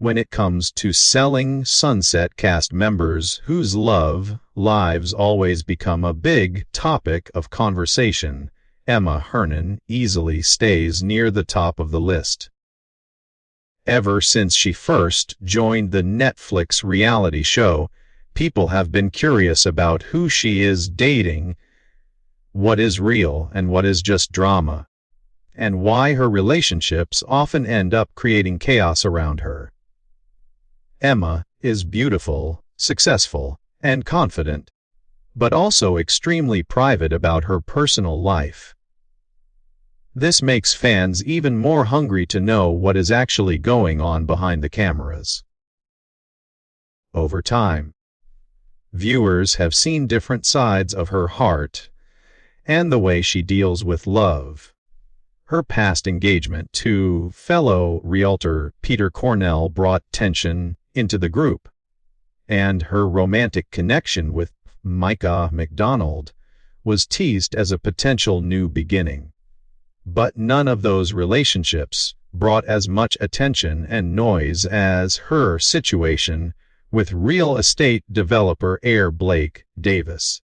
when it comes to selling Sunset cast members whose love lives always become a big topic of conversation, Emma Hernan easily stays near the top of the list. Ever since she first joined the Netflix reality show, people have been curious about who she is dating, what is real and what is just drama, and why her relationships often end up creating chaos around her. Emma is beautiful, successful, and confident, but also extremely private about her personal life. This makes fans even more hungry to know what is actually going on behind the cameras. Over time, viewers have seen different sides of her heart and the way she deals with love. Her past engagement to fellow realtor Peter Cornell brought tension into the group, and her romantic connection with Micah McDonald was teased as a potential new beginning. But none of those relationships brought as much attention and noise as her situation with real estate developer heir Blake Davis.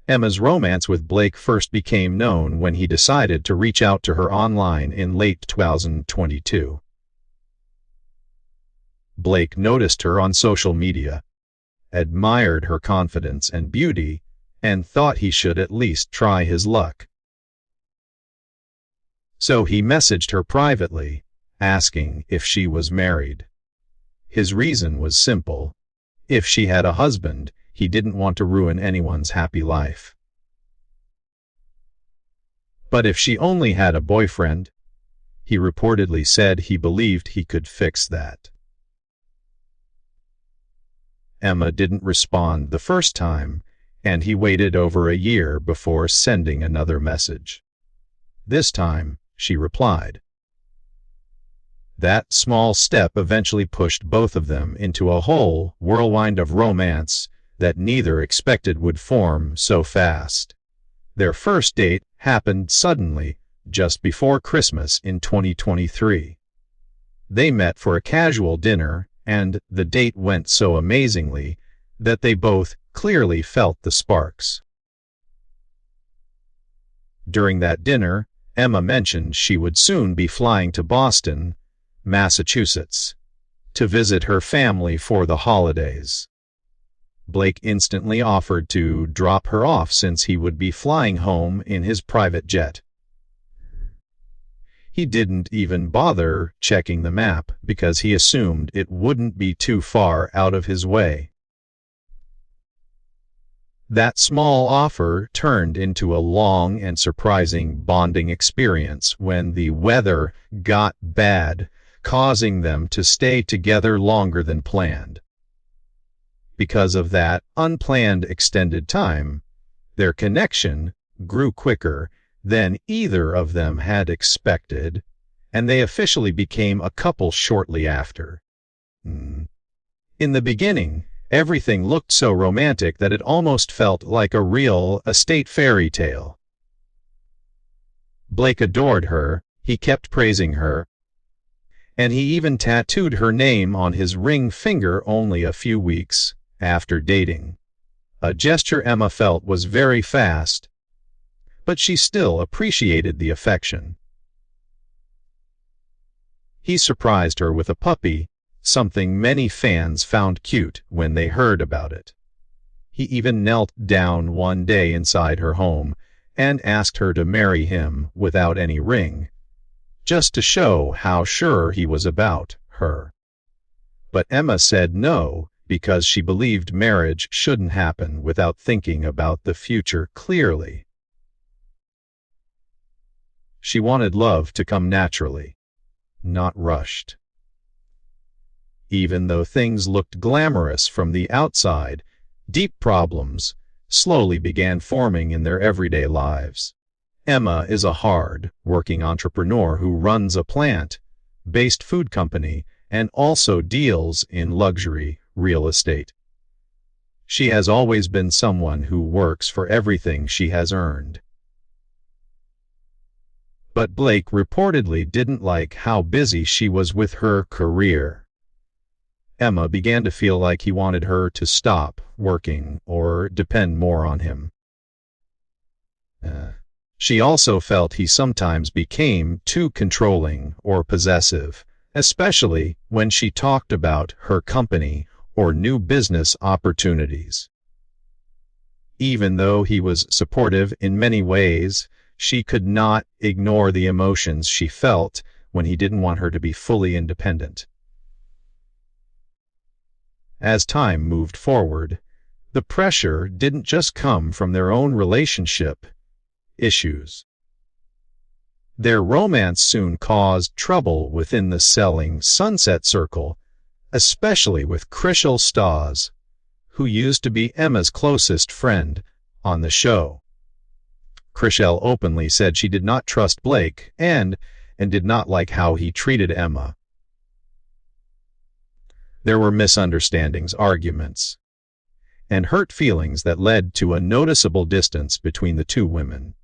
Emma's romance with Blake first became known when he decided to reach out to her online in late 2022. Blake noticed her on social media, admired her confidence and beauty, and thought he should at least try his luck. So he messaged her privately, asking if she was married. His reason was simple. If she had a husband, he didn't want to ruin anyone's happy life. But if she only had a boyfriend, he reportedly said he believed he could fix that. Emma didn't respond the first time, and he waited over a year before sending another message. This time, she replied. That small step eventually pushed both of them into a whole whirlwind of romance that neither expected would form so fast. Their first date happened suddenly, just before Christmas in 2023. They met for a casual dinner, and the date went so amazingly that they both clearly felt the sparks. During that dinner, Emma mentioned she would soon be flying to Boston, Massachusetts, to visit her family for the holidays. Blake instantly offered to drop her off since he would be flying home in his private jet. He didn't even bother checking the map because he assumed it wouldn't be too far out of his way. That small offer turned into a long and surprising bonding experience when the weather got bad, causing them to stay together longer than planned. Because of that unplanned extended time, their connection grew quicker than either of them had expected, and they officially became a couple shortly after. In the beginning, everything looked so romantic that it almost felt like a real estate fairy tale. Blake adored her, he kept praising her, and he even tattooed her name on his ring finger only a few weeks after dating. A gesture Emma felt was very fast, but she still appreciated the affection. He surprised her with a puppy, something many fans found cute when they heard about it. He even knelt down one day inside her home and asked her to marry him without any ring, just to show how sure he was about her. But Emma said no because she believed marriage shouldn't happen without thinking about the future clearly. She wanted love to come naturally, not rushed. Even though things looked glamorous from the outside, deep problems slowly began forming in their everyday lives. Emma is a hard-working entrepreneur who runs a plant-based food company and also deals in luxury real estate. She has always been someone who works for everything she has earned. But Blake reportedly didn't like how busy she was with her career. Emma began to feel like he wanted her to stop working or depend more on him. She also felt he sometimes became too controlling or possessive, especially when she talked about her company or new business opportunities. Even though he was supportive in many ways, she could not ignore the emotions she felt when he didn't want her to be fully independent. As time moved forward, the pressure didn't just come from their own relationship issues. Their romance soon caused trouble within the selling Sunset Circle, especially with Chrishell Stawes, who used to be Emma's closest friend on the show. Chrishell openly said she did not trust Blake and did not like how he treated Emma. There were misunderstandings, arguments, and hurt feelings that led to a noticeable distance between the two women.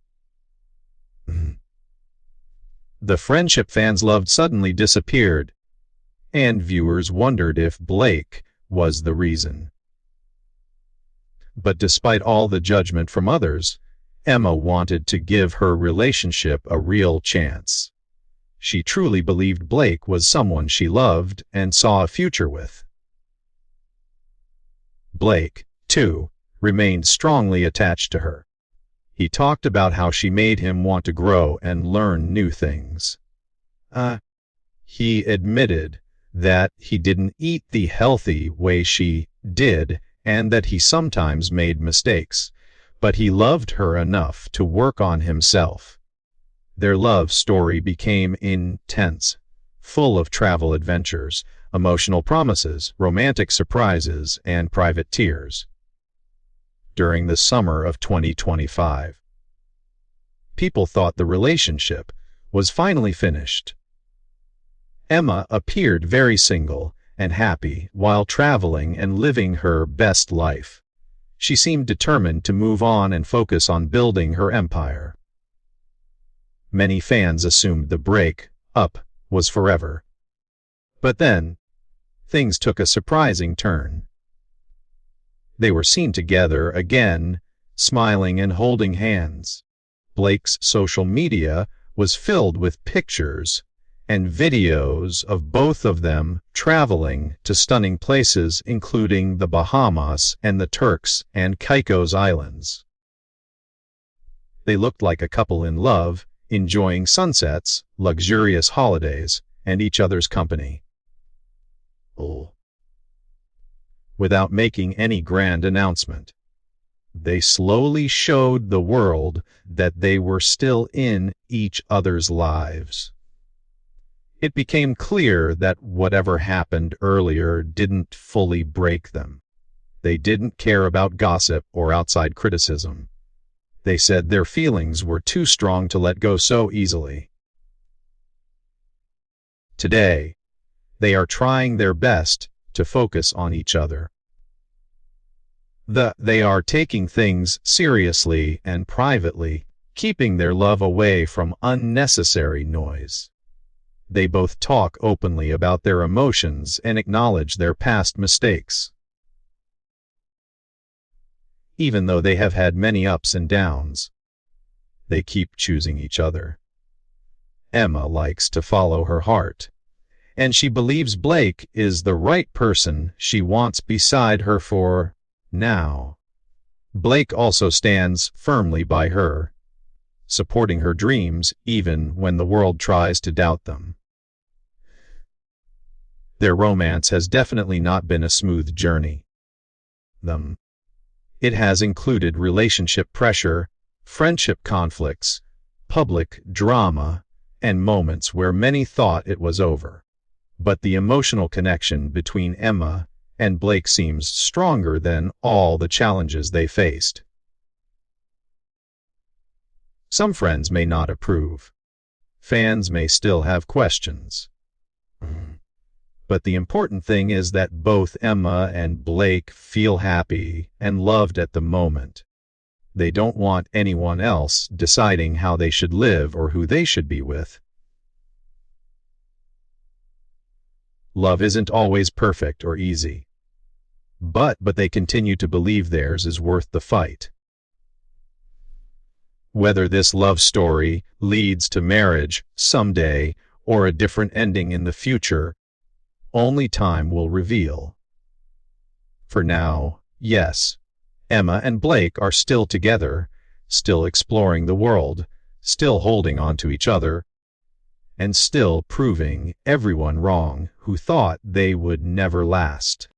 The friendship fans loved suddenly disappeared, and viewers wondered if Blake was the reason. But despite all the judgment from others, Emma wanted to give her relationship a real chance. She truly believed Blake was someone she loved and saw a future with. Blake, too, remained strongly attached to her. He talked about how she made him want to grow and learn new things. He admitted that he didn't eat the healthy way she did and that he sometimes made mistakes, but he loved her enough to work on himself. Their love story became intense, full of travel adventures, emotional promises, romantic surprises, and private tears. During the summer of 2025, people thought the relationship was finally finished. Emma appeared very single and happy while traveling and living her best life. She seemed determined to move on and focus on building her empire. Many fans assumed the break-up was forever. But then, things took a surprising turn. They were seen together again, smiling and holding hands. Blake's social media was filled with pictures and videos of both of them traveling to stunning places including the Bahamas and the Turks and Caicos Islands. They looked like a couple in love, enjoying sunsets, luxurious holidays, and each other's company. Without making any grand announcement, they slowly showed the world that they were still in each other's lives. It became clear that whatever happened earlier didn't fully break them. They didn't care about gossip or outside criticism. They said their feelings were too strong to let go so easily. Today, they are trying their best to focus on each other. They are taking things seriously and privately, keeping their love away from unnecessary noise. They both talk openly about their emotions and acknowledge their past mistakes. Even though they have had many ups and downs, they keep choosing each other. Emma likes to follow her heart, and she believes Blake is the right person she wants beside her for now. Blake also stands firmly by her, supporting her dreams even when the world tries to doubt them. Their romance has definitely not been a smooth journey. It has included relationship pressure, friendship conflicts, public drama, and moments where many thought it was over. But the emotional connection between Emma and Blake seems stronger than all the challenges they faced. Some friends may not approve. Fans may still have questions. But the important thing is that both Emma and Blake feel happy and loved at the moment. They don't want anyone else deciding how they should live or who they should be with. Love isn't always perfect or easy. But they continue to believe theirs is worth the fight. Whether this love story leads to marriage someday or a different ending in the future, only time will reveal. For now, yes, Emma and Blake are still together, still exploring the world, still holding on to each other, and still proving everyone wrong who thought they would never last.